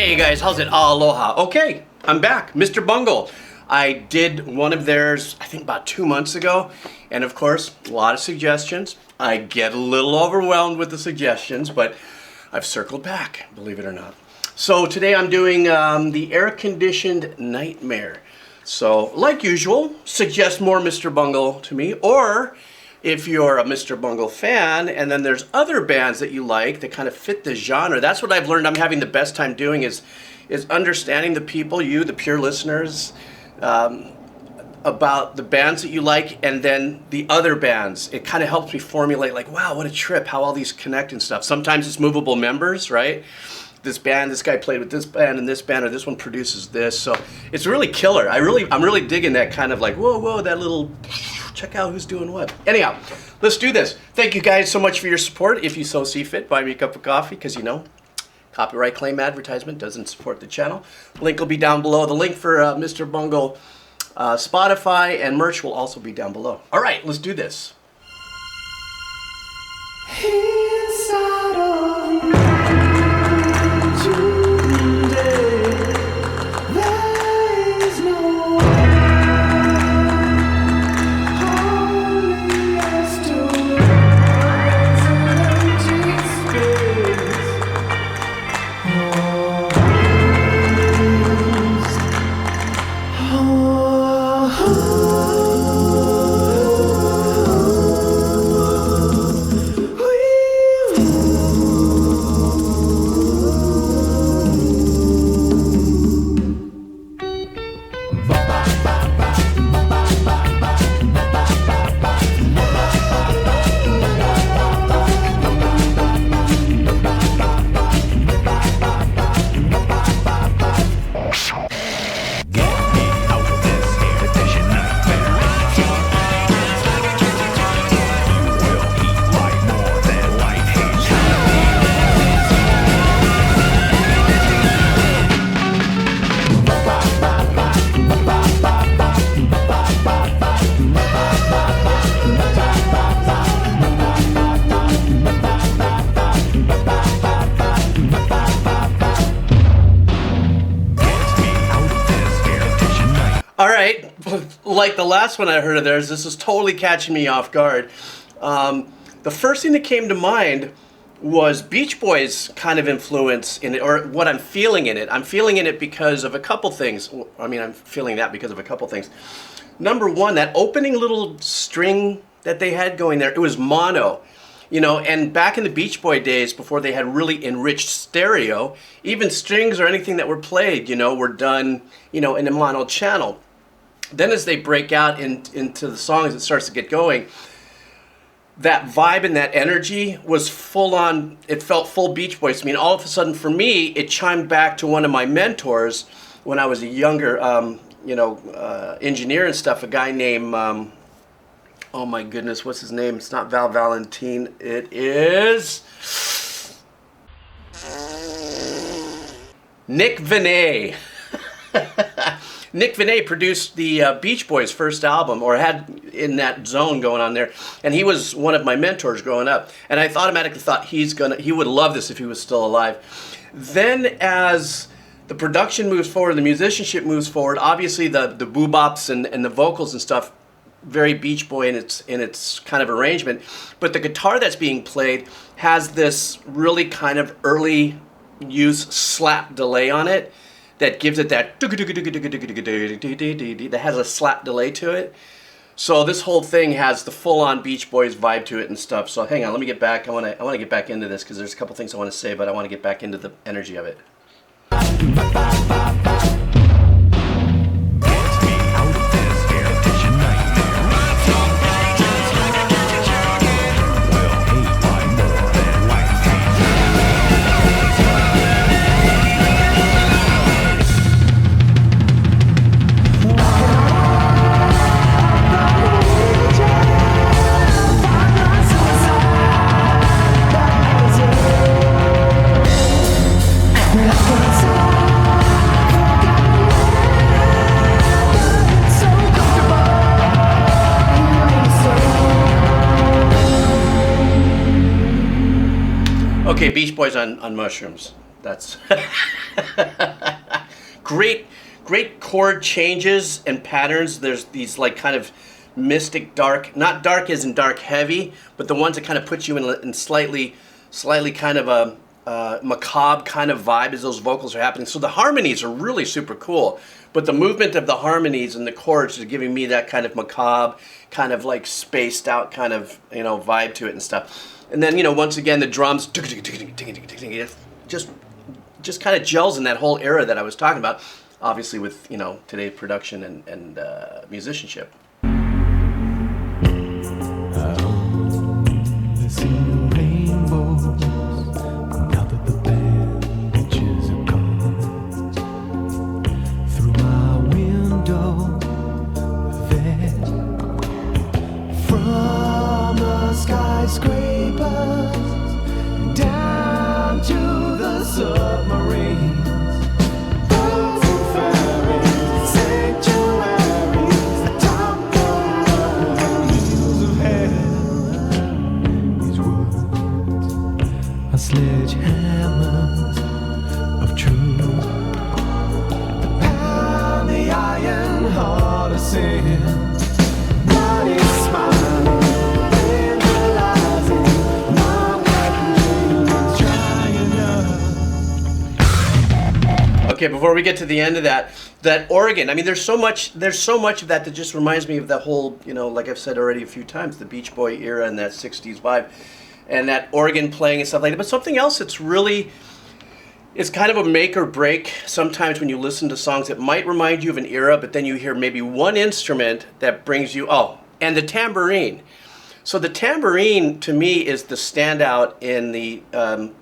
Hey guys, how's it? Aloha. Okay, I'm back, Mr. Bungle. I did one of theirs, I think about 2 months ago, and of course, a lot of suggestions. I get a little overwhelmed with the suggestions, but I've circled back, believe it or not. So today I'm doing the air-conditioned nightmare. So, like usual, suggest more Mr. Bungle to me, or if you're a Mr. Bungle fan and then there's other bands that you like that kind of fit the genre, that's what I've learned I'm having the best time doing is understanding the people, the pure listeners, about the bands that you like and then the other bands. It kind of helps me formulate like, wow, what a trip, how all these connect and stuff. Sometimes it's movable members, right? This band, this guy played with this band and this band, or this one produces this. So it's really killer. I'm really digging that kind of like, whoa, that little, check out who's doing what. Anyhow, let's do this. Thank you guys so much for your support. If you so see fit, buy me a cup of coffee, because you know, copyright claim advertisement doesn't support the channel. Link will be down below. The link for Mr. Bungle, Spotify, and merch will also be down below. All right, let's do this. Inside of me. All right, like the last one I heard of theirs, this is totally catching me off guard. The first thing that came to mind was Beach Boys kind of influence in it, or what I'm feeling in it. I'm feeling in it because of a couple things. I mean, I'm feeling that because of a couple things. Number one, that opening little string that they had going there, it was mono. You know, and back in the Beach Boy days, before they had really enriched stereo, even strings or anything that were played, you know, were done, you know, in a mono channel. Then as they break out into the songs, it starts to get going. That vibe and that energy was full on, it felt full Beach Boys to me. And all of a sudden for me, it chimed back to one of my mentors when I was a younger, engineer and stuff, a guy named, oh my goodness, what's his name? It's not Val Valentin, it is Nick Vinay. Nick Vinay produced the Beach Boys' first album, or had in that zone going on there, and he was one of my mentors growing up. And I automatically thought he would love this if he was still alive. Then as the production moves forward, the musicianship moves forward, obviously the boobops and the vocals and stuff, very Beach Boy in its kind of arrangement, but the guitar that's being played has this really kind of early use slap delay on it that gives it that that has a slap delay to it. So this whole thing has the full-on Beach Boys vibe to it and stuff. So hang on, let me get back. I want to get back into this because there's a couple things I want to say, but I want to get back into the energy of it. Okay, Beach Boys on mushrooms. That's great, great chord changes and patterns. There's these like kind of mystic dark, not dark as in dark heavy, but the ones that kind of put you in slightly kind of a macabre kind of vibe as those vocals are happening. So the harmonies are really super cool, but the movement of the harmonies and the chords are giving me that kind of macabre, kind of like spaced out kind of, you know, vibe to it and stuff. And then, you know, once again, the drums just kind of gels in that whole era that I was talking about, obviously with, you know, today's production and musicianship. Skyscrapers down to the submarines, birds and fairies, sanctuaries, atop the hills of hell. These words are sledgehammers of truth, pound the iron heart of sin. Bloody smiling. Okay, before we get to the end of that organ, I mean, there's so much of that that just reminds me of that whole, you know, like I've said already a few times, the Beach Boy era and that 60s vibe and that organ playing and stuff like that. But something else that's really, it's kind of a make or break sometimes when you listen to songs that might remind you of an era, but then you hear maybe one instrument that brings you, and the tambourine. So the tambourine, to me, is the standout in the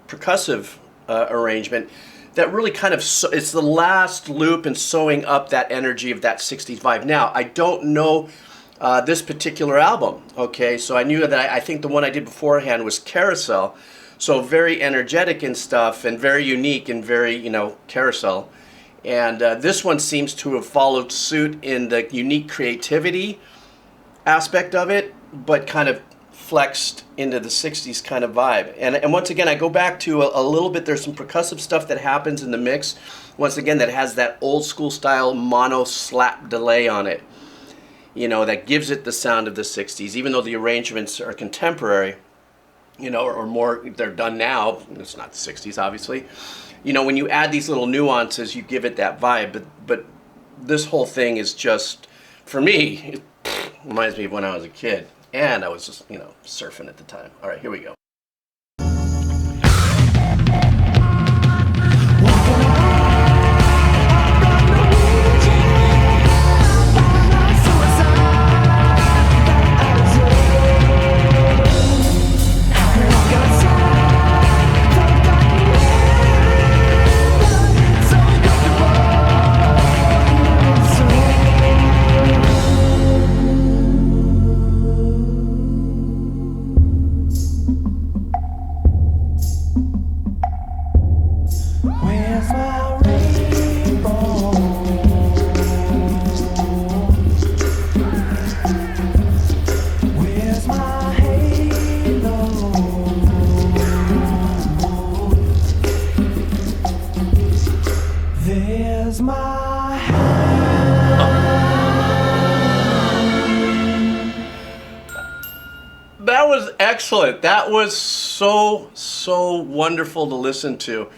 percussive arrangement. That really kind of, it's the last loop in sewing up that energy of that 60s vibe. Now, I don't know this particular album, okay? So I knew that I think the one I did beforehand was Carousel. So very energetic and stuff and very unique and very, you know, Carousel. And this one seems to have followed suit in the unique creativity aspect of it, but kind of flexed into the 60s kind of vibe. And once again, I go back to a little bit, there's some percussive stuff that happens in the mix, once again, that has that old school style mono slap delay on it, you know, that gives it the sound of the 60s, even though the arrangements are contemporary, you know, or more, they're done now. It's not the 60s, obviously. You know, when you add these little nuances, you give it that vibe, but this whole thing is just, for me, it reminds me of when I was a kid. And I was just, you know, surfing at the time. All right, here we go. That was excellent. That was so wonderful to listen to.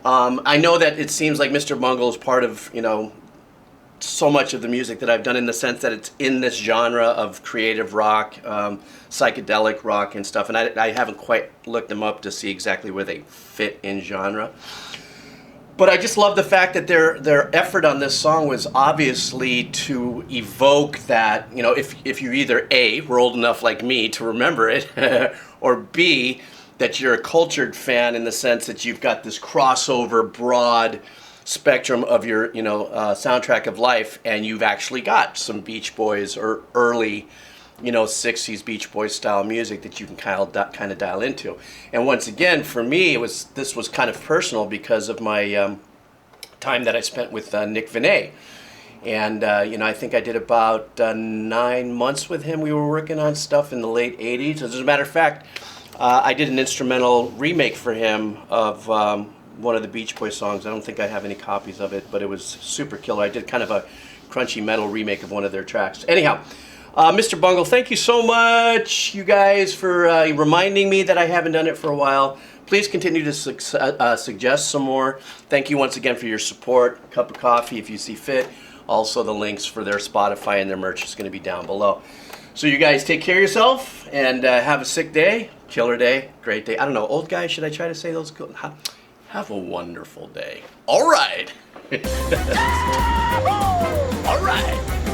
I know that it seems like Mr. Bungle is part of, you know, so much of the music that I've done, in the sense that it's in this genre of creative rock, psychedelic rock and stuff, and I haven't quite looked them up to see exactly where they fit in genre. But I just love the fact that their effort on this song was obviously to evoke that, you know, if you're either A, were old enough like me to remember it, or B, that you're a cultured fan in the sense that you've got this crossover, broad spectrum of your, you know, soundtrack of life, and you've actually got some Beach Boys or early, you know, 60s Beach Boys style music that you can kind of dial into. And once again, for me, this was kind of personal because of my time that I spent with Nick Vinay. And, you know, I think I did about 9 months with him. We were working on stuff in the late 80s. As a matter of fact, I did an instrumental remake for him of one of the Beach Boys songs. I don't think I have any copies of it, but it was super killer. I did kind of a crunchy metal remake of one of their tracks. Anyhow, Mr. Bungle, thank you so much, you guys, for reminding me that I haven't done it for a while. Please continue to suggest some more. Thank you once again for your support. A cup of coffee if you see fit. Also, the links for their Spotify and their merch is going to be down below. So you guys take care of yourself and have a sick day, killer day, great day. I don't know, old guy, should I try to say those? Have a wonderful day. All right. All right.